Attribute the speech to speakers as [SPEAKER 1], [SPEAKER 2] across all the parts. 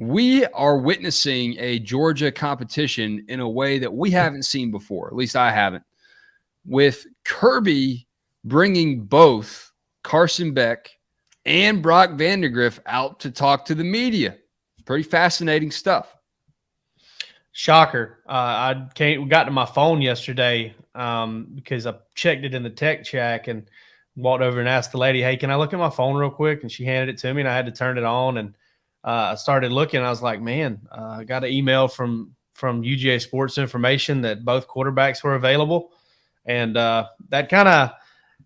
[SPEAKER 1] We are witnessing a Georgia competition in a way that we haven't seen before. At least I haven't. With Kirby bringing both Carson Beck and Brock Vandagriff out to talk to the media. Pretty fascinating stuff.
[SPEAKER 2] Shocker. I got to my phone yesterday because I checked it in the tech check and walked over and asked the lady, hey, can I look at my phone real quick? And she handed it to me and I had to turn it on. And I started looking. I was like, man, I got an email from UGA Sports Information that both quarterbacks were available. And that kind of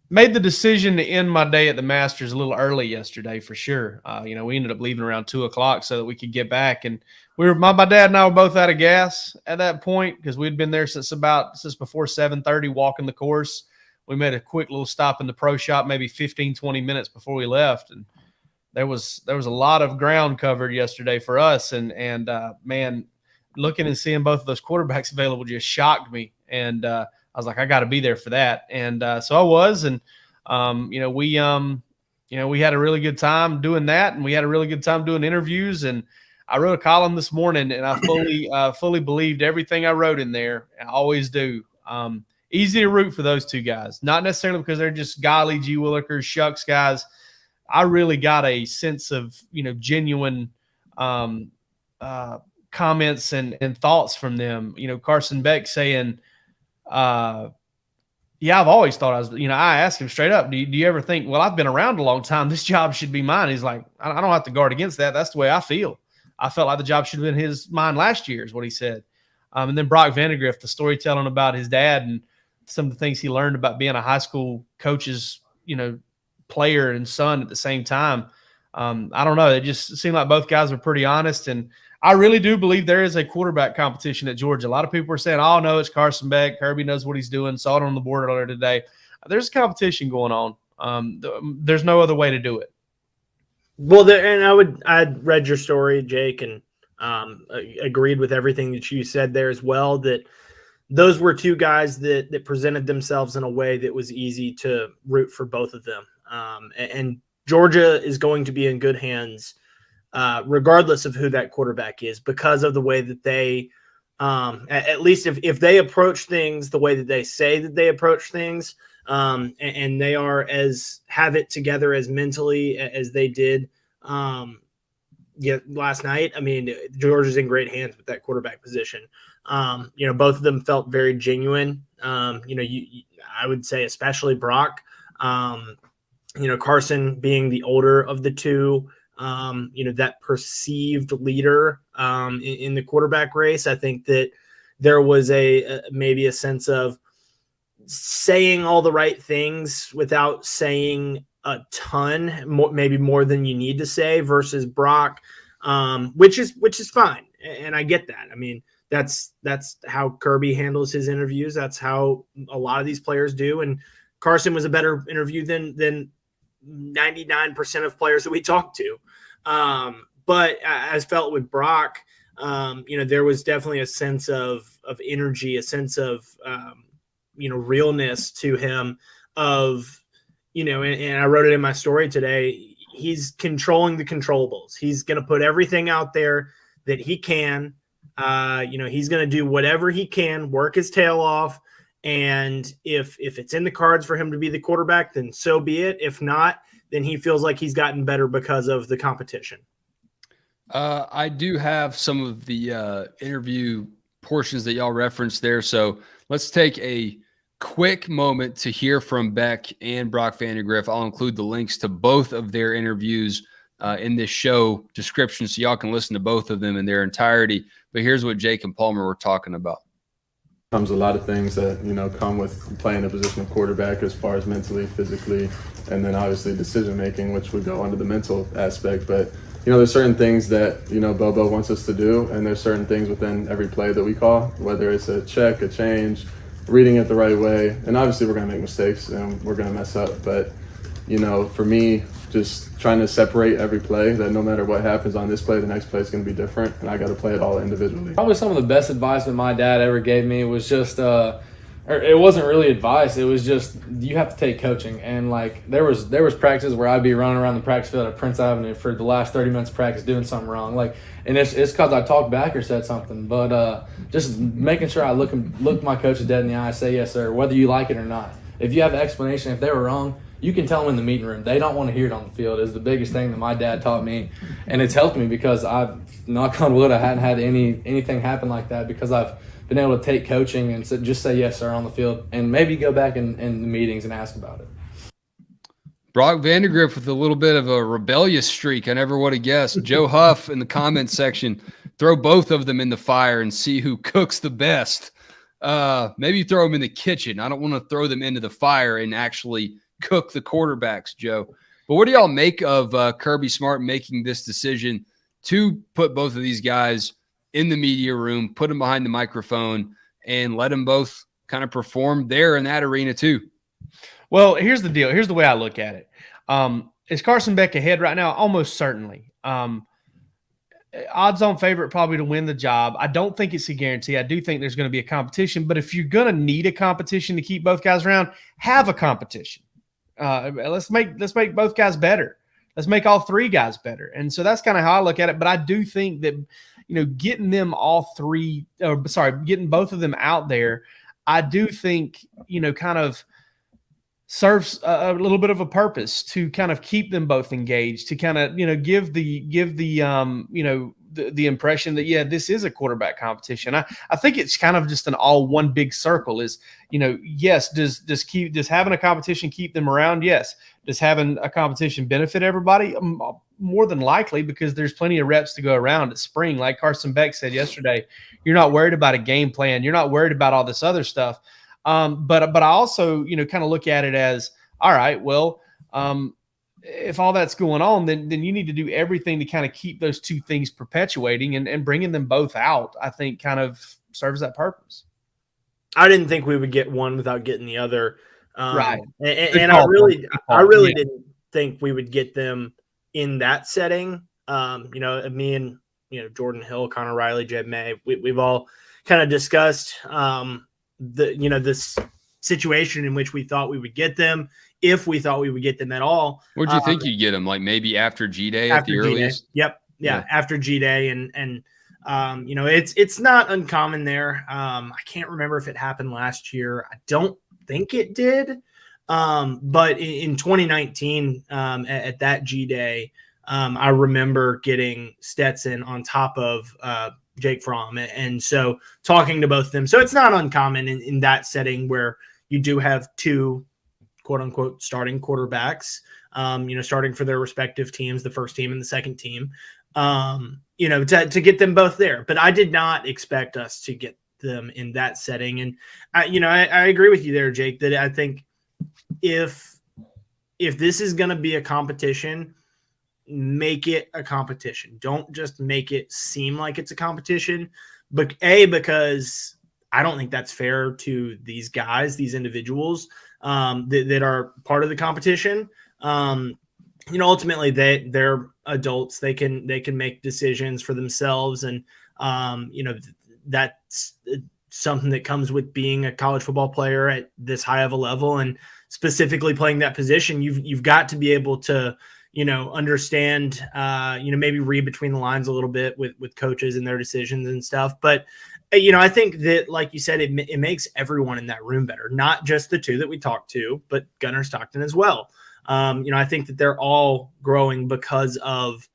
[SPEAKER 2] made the decision to end my day at the Masters a little early yesterday for sure. We ended up leaving around 2:00 so that we could get back. And my dad and I were both out of gas at that point because we'd been there since before 7:30 walking the course. We made a quick little stop in the pro shop, maybe 15, 20 minutes before we left. And there was a lot of ground covered yesterday for us. And man, looking and seeing both of those quarterbacks available just shocked me. And I was like, I got to be there for that. And so I was. And, we had a really good time doing that. And we had a really good time doing interviews. And I wrote a column this morning and I fully believed everything I wrote in there. I always do. Easy to root for those two guys, not necessarily because they're just golly gee willikers, shucks guys. I really got a sense of, genuine comments and thoughts from them. Carson Beck saying, yeah, I've always thought I asked him straight up, do you ever think, well, I've been around a long time, this job should be mine? He's like, I don't have to guard against that. That's the way I feel. I felt like the job should have been mine last year is what he said. And then Brock Vandagriff, the storytelling about his dad and some of the things he learned about being a high school coach's, player and son at the same time. I don't know. It just seemed like both guys were pretty honest. And I really do believe there is a quarterback competition at Georgia. A lot of people are saying, oh, no, it's Carson Beck. Kirby knows what he's doing. Saw it on the board earlier today. There's a competition going on. There's no other way to do it.
[SPEAKER 3] Well, I read your story, Jake, and agreed with everything that you said there as well, that those were two guys that presented themselves in a way that was easy to root for both of them. And Georgia is going to be in good hands regardless of who that quarterback is because of the way that they, at least if they approach things the way that they say that they approach things, and they have it together as mentally as they did last night. I mean, Georgia's in great hands with that quarterback position. Both of them felt very genuine. I would say especially Brock, Carson being the older of the two, that perceived leader in the quarterback race. I think that there was maybe a sense of saying all the right things without saying a ton, maybe more than you need to say, versus Brock, which is fine, and I get that. I mean, that's how Kirby handles his interviews. That's how a lot of these players do. And Carson was a better interview than 99% of players that we talked to. But as felt with Brock, there was definitely a sense of energy, a sense of, realness to him of, and I wrote it in my story today. He's controlling the controllables. He's going to put everything out there that he can. He's going to do whatever he can, work his tail off. And if it's in the cards for him to be the quarterback, then so be it. If not, then he feels like he's gotten better because of the competition.
[SPEAKER 1] I do have some of the interview portions that y'all referenced there. So let's take a quick moment to hear from Beck and Brock Vandagriff. I'll include the links to both of their interviews in this show description so y'all can listen to both of them in their entirety. But here's what Jake and Palmer were talking about.
[SPEAKER 4] Comes a lot of things that come with playing the position of quarterback, as far as mentally, physically, and then obviously decision making, which would go under the mental aspect. But there's certain things that Bobo wants us to do, and there's certain things within every play that we call, whether it's a check, a change, reading it the right way, and obviously we're going to make mistakes and we're going to mess up. But for me, just trying to separate every play, that no matter what happens on this play, the next play is going to be different, and I got to play it all individually.
[SPEAKER 5] Probably some of the best advice that my dad ever gave me was just or it wasn't really advice. It was just you have to take coaching. And like there was practices where I'd be running around the practice field at Prince Avenue for the last 30 minutes of practice doing something wrong. Like, and it's because I talked back or said something. But just making sure I look my coaches dead in the eye, say yes sir, whether you like it or not. If you have an explanation, if they were wrong, you can tell them in the meeting room. They don't want to hear it on the field is the biggest thing that my dad taught me. And it's helped me because I've, knock on wood, I hadn't had anything happen like that because I've been able to take coaching and just say yes sir on the field and maybe go back in the meetings and ask about it.
[SPEAKER 1] Brock Vandagriff with a little bit of a rebellious streak. I never would have guessed. Joe Huff in the comments section, throw both of them in the fire and see who cooks the best. Maybe throw them in the kitchen. I don't want to throw them into the fire and actually cook the quarterbacks, Joe. But what do y'all make of Kirby Smart making this decision to put both of these guys in the media room, put them behind the microphone, and let them both kind of perform there in that arena too?
[SPEAKER 2] Well, here's the deal. Here's the way I look at it. Is Carson Beck ahead right now? Almost certainly. Odds-on favorite probably to win the job. I don't think it's a guarantee. I do think there's going to be a competition. But if you're going to need a competition to keep both guys around, have a competition. Let's make both guys better. Let's make all three guys better. And so that's kind of how I look at it. But I do think that, getting them getting both of them out there, I do think, kind of serves a little bit of a purpose to kind of keep them both engaged, to kind of, give the impression that, yeah, this is a quarterback competition. I think it's kind of just an all one big circle is, yes, does having a competition keep them around? Yes. Does having a competition benefit everybody? More than likely, because there's plenty of reps to go around at spring. Like Carson Beck said yesterday, you're not worried about a game plan. You're not worried about all this other stuff. But I also, kind of look at it as, all right, well, if all that's going on, then you need to do everything to kind of keep those two things perpetuating, and bringing them both out, I think, kind of serves that purpose.
[SPEAKER 3] I didn't think we would get one without getting the other.
[SPEAKER 2] Right.
[SPEAKER 3] And I really didn't think we would get them in that setting. Me and, Jordan Hill, Connor Riley, Jed May, we've all kind of discussed, this situation in which we thought we would get them, if we thought we would get them at all.
[SPEAKER 1] Where'd you think you'd get them? Like maybe after G-Day at the earliest?
[SPEAKER 3] Yep. Yeah. After G-Day. And it's not uncommon there. I can't remember if it happened last year. I don't think it did. But in 2019, at that G-Day, I remember getting Stetson on top of Jake Fromm. And so talking to both of them. So it's not uncommon in that setting where you do have two quote unquote starting quarterbacks, starting for their respective teams, the first team and the second team, to get them both there. But I did not expect us to get them in that setting. And I agree with you there, Jake, that I think if this is going to be a competition, make it a competition. Don't just make it seem like it's a competition. But because I don't think that's fair to these guys, these individuals that are part of the competition. Ultimately they're adults. They can make decisions for themselves. And, that's something that comes with being a college football player at this high of a level, and specifically playing that position. You've got to be able to, understand, maybe read between the lines a little bit with coaches and their decisions and stuff. But, I think that, like you said, it makes everyone in that room better, not just the two that we talked to, but Gunnar Stockton as well. I think that they're all growing because of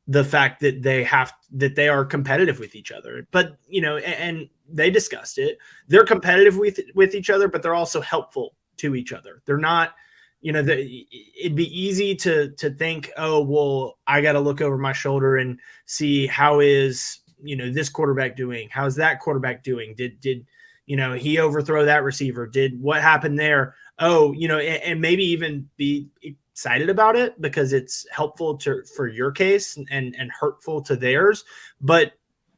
[SPEAKER 3] the fact that they are competitive with each other. But, and they discussed it. They're competitive with each other, but they're also helpful to each other. They're not, it'd be easy to think, oh, well, I got to look over my shoulder and see how is, this quarterback doing? How's that quarterback doing? Did he overthrow that receiver? What happened there? Oh, and maybe even be excited about it because it's helpful for your case and hurtful to theirs. But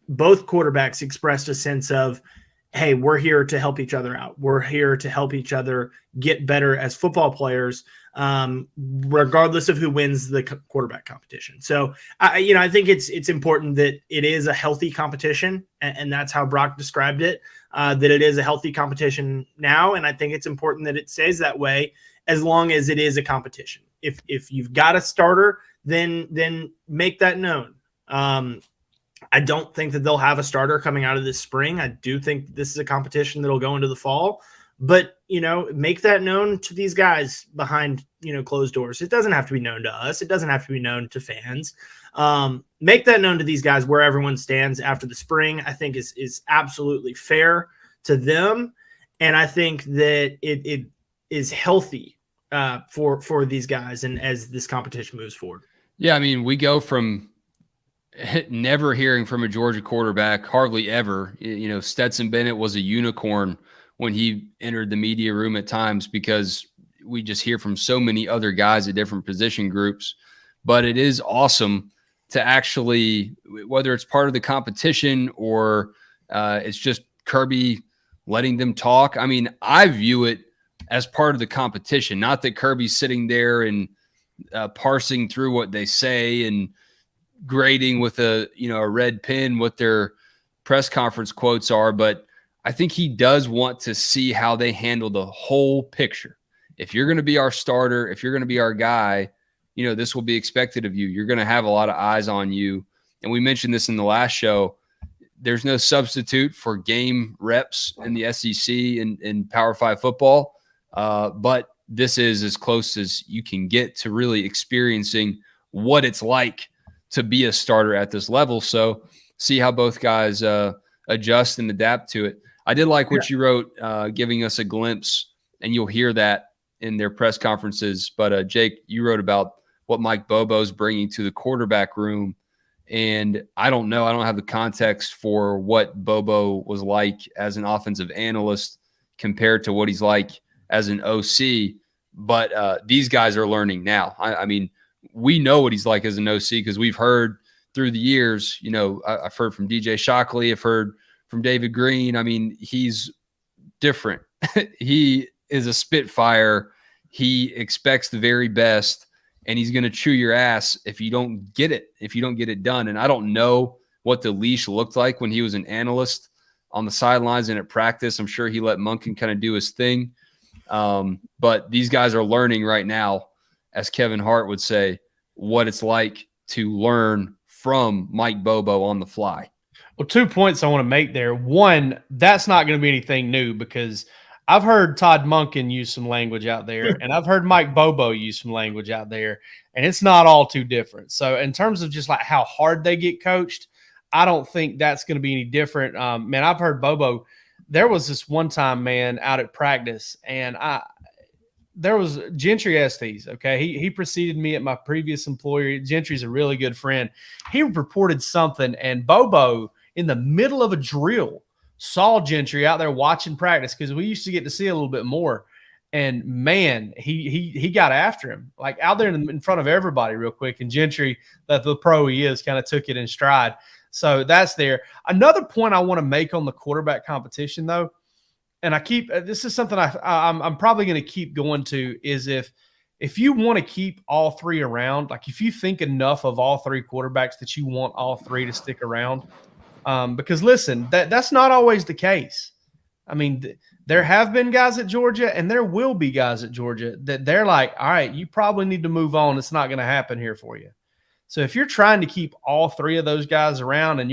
[SPEAKER 3] both quarterbacks expressed a sense of, hey, we're here to help each other out. We're here to help each other get better as football players, regardless of who wins the quarterback competition. So, I think it's important that it is a healthy competition, and that's how Brock described it, that it is a healthy competition now. And I think it's important that it stays that way as long as it is a competition. If you've got a starter, then make that known. I don't think that they'll have a starter coming out of this spring. I do think this is a competition that'll go into the fall, but make that known to these guys behind, closed doors. It doesn't have to be known to us. It doesn't have to be known to fans. Make that known to these guys where everyone stands after the spring, I think is absolutely fair to them. And I think that it is healthy for these guys. And as this competition moves forward.
[SPEAKER 1] Yeah. I mean, we go from never hearing from a Georgia quarterback, hardly ever. Stetson Bennett was a unicorn when he entered the media room at times because we just hear from so many other guys at different position groups. But it is awesome to actually, whether it's part of the competition or it's just Kirby letting them talk. I mean, I view it as part of the competition, not that Kirby's sitting there and parsing through what they say and grading with a red pen what their press conference quotes are, but I think he does want to see how they handle the whole picture. If you're going to be our starter, if you're going to be our guy, this will be expected of you. You're going to have a lot of eyes on you. And we mentioned this in the last show. There's no substitute for game reps in the SEC and Power 5 football, but this is as close as you can get to really experiencing what it's like to be a starter at this level. So see how both guys adjust and adapt to it. I did like what you wrote, giving us a glimpse, and you'll hear that in their press conferences. But Jake, you wrote about what Mike Bobo's bringing to the quarterback room. And I don't know. I don't have the context for what Bobo was like as an offensive analyst compared to what he's like as an OC. But these guys are learning now. I mean, we know what he's like as an OC because we've heard through the years, I've heard from DJ Shockley. I've heard from David Green. I mean, he's different. He is a spitfire. He expects the very best, and he's going to chew your ass if you don't get it done. And I don't know what the leash looked like when he was an analyst on the sidelines and at practice. I'm sure he let Monken kind of do his thing. But these guys are learning right now, as Kevin Hart would say, what it's like to learn from Mike Bobo on the fly.
[SPEAKER 2] Well, 2 points I want to make there. One, that's not going to be anything new because I've heard Todd Monken use some language out there, and I've heard Mike Bobo use some language out there, and it's not all too different. So in terms of just like how hard they get coached, I don't think that's going to be any different. Man, I've heard Bobo. There was this one time, man, out at practice, and there was Gentry Estes, okay? He preceded me at my previous employer. Gentry's a really good friend. He reported something, and Bobo, in the middle of a drill, saw Gentry out there watching practice because we used to get to see a little bit more. And, man, he got after him, like out there in front of everybody real quick. And Gentry, the pro he is, kind of took it in stride. So that's there. Another point I want to make on the quarterback competition, though, and this is something I'm probably going to keep going to, is if you want to keep all three around, like if you think enough of all three quarterbacks that you want all three to stick around, because listen, that's not always the case. I mean, there have been guys at Georgia and there will be guys at Georgia that they're like, all right, you probably need to move on. It's not going to happen here for you. So if you're trying to keep all three of those guys around and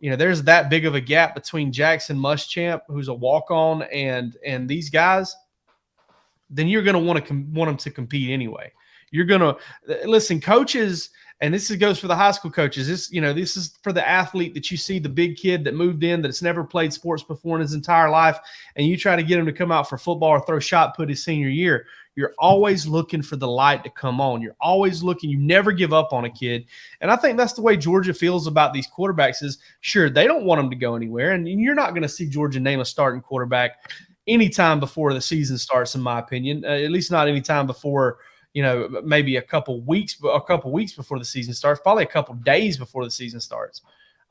[SPEAKER 2] there's that big of a gap between Jackson Muschamp, who's a walk-on, and these guys, then you're going to want them to compete anyway. You're going to listen, coaches, and this goes for the high school coaches. This is for the athlete that you see, the big kid that moved in that's never played sports before in his entire life, and you try to get him to come out for football or throw shot put his senior year. You're always looking for the light to come on. You're always looking. You never give up on a kid. And I think that's the way Georgia feels about these quarterbacks is, sure, they don't want them to go anywhere. And you're not going to see Georgia name a starting quarterback anytime before the season starts, in my opinion, at least not anytime before, maybe a couple weeks before the season starts, probably a couple days before the season starts.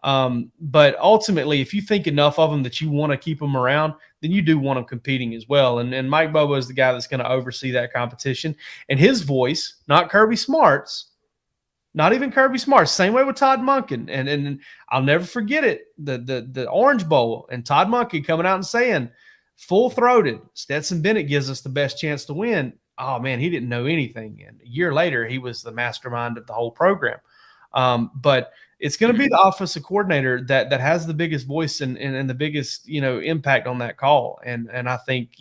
[SPEAKER 2] But ultimately, if you think enough of them that you want to keep them around, then you do want them competing as well. And Mike Bobo is the guy that's going to oversee that competition. And his voice, not Kirby Smart's, not even Kirby Smart's, same way with Todd Monken. And I'll never forget it, the Orange Bowl, and Todd Monken coming out and saying, full-throated, Stetson Bennett gives us the best chance to win. Oh, man, he didn't know anything. And a year later, he was the mastermind of the whole program. But it's going to be the offensive coordinator that has the biggest voice and the biggest, impact on that call. And I think,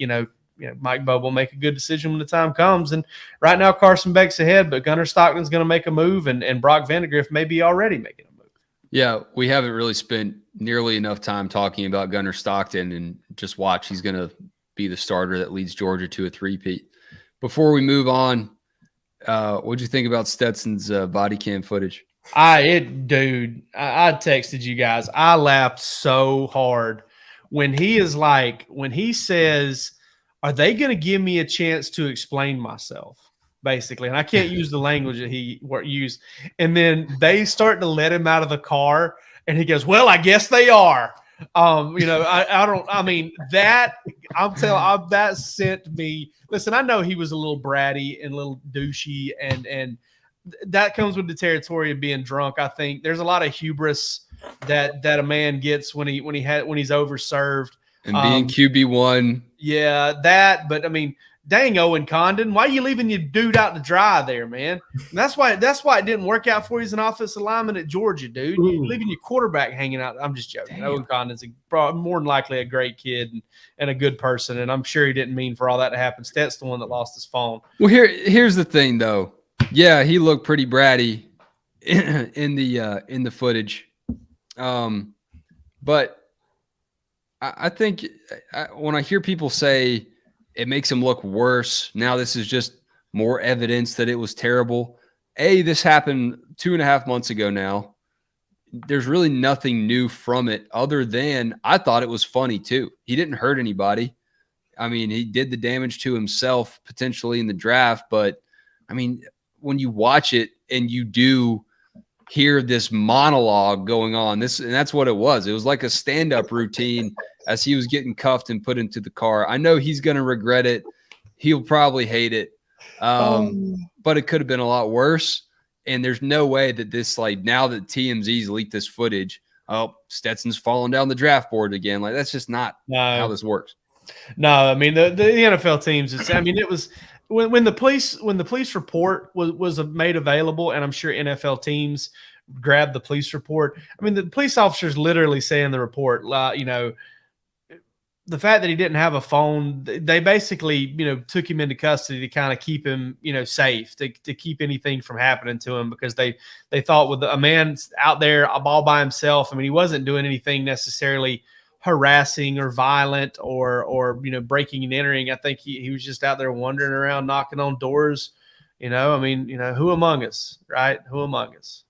[SPEAKER 2] Mike Bobo will make a good decision when the time comes. And right now, Carson Beck's ahead, but Gunnar Stockton's going to make a move, and Brock Vandagriff may be already making a move.
[SPEAKER 1] Yeah, we haven't really spent nearly enough time talking about Gunnar Stockton, and just watch. He's going to be the starter that leads Georgia to a three-peat. Before we move on, what'd you think about Stetson's body cam footage?
[SPEAKER 2] I texted you guys. I laughed so hard when he says, are they going to give me a chance to explain myself? Basically. And I can't use the language that he used. And then they start to let him out of the car. And he goes, well, I guess they are. That sent me, listen, I know he was a little bratty and a little douchey, and that comes with the territory of being drunk. I think there's a lot of hubris that a man gets when he's overserved.
[SPEAKER 1] And being QB1.
[SPEAKER 2] Yeah, that. But I mean, dang, Owen Condon, why are you leaving your dude out to dry there, man? And that's why it didn't work out for you as an offensive lineman at Georgia, dude. You're leaving your quarterback hanging out. I'm just joking. Damn. Owen Condon's more than likely a great kid and a good person, and I'm sure he didn't mean for all that to happen. Stet's the one that lost his phone.
[SPEAKER 1] Well, here's the thing, though. Yeah, he looked pretty bratty in the footage, but I think when I hear people say it makes him look worse, now this is just more evidence that it was terrible. This happened 2.5 months ago now. There's really nothing new from it other than I thought it was funny too. He didn't hurt anybody. I mean, he did the damage to himself potentially in the draft, but I mean, when you watch it and you do hear this monologue going on, and that's what it was. It was like a stand-up routine as he was getting cuffed and put into the car. I know he's going to regret it. He'll probably hate it. But it could have been a lot worse. And there's no way that this, like, now that TMZ's leaked this footage, Stetson's falling down the draft board again. Like, that's just not how this works.
[SPEAKER 2] No, I mean, the NFL teams, it was when the police report was made available, and I'm sure NFL teams grabbed the police report. I mean, the police officers literally say in the report, the fact that he didn't have a phone, they basically, took him into custody to kind of keep him, safe, to keep anything from happening to him, because they thought with a man out there all by himself, I mean, he wasn't doing anything necessarily harassing or violent or breaking and entering. I think he was just out there wandering around, knocking on doors. Who among us, right? Who among us?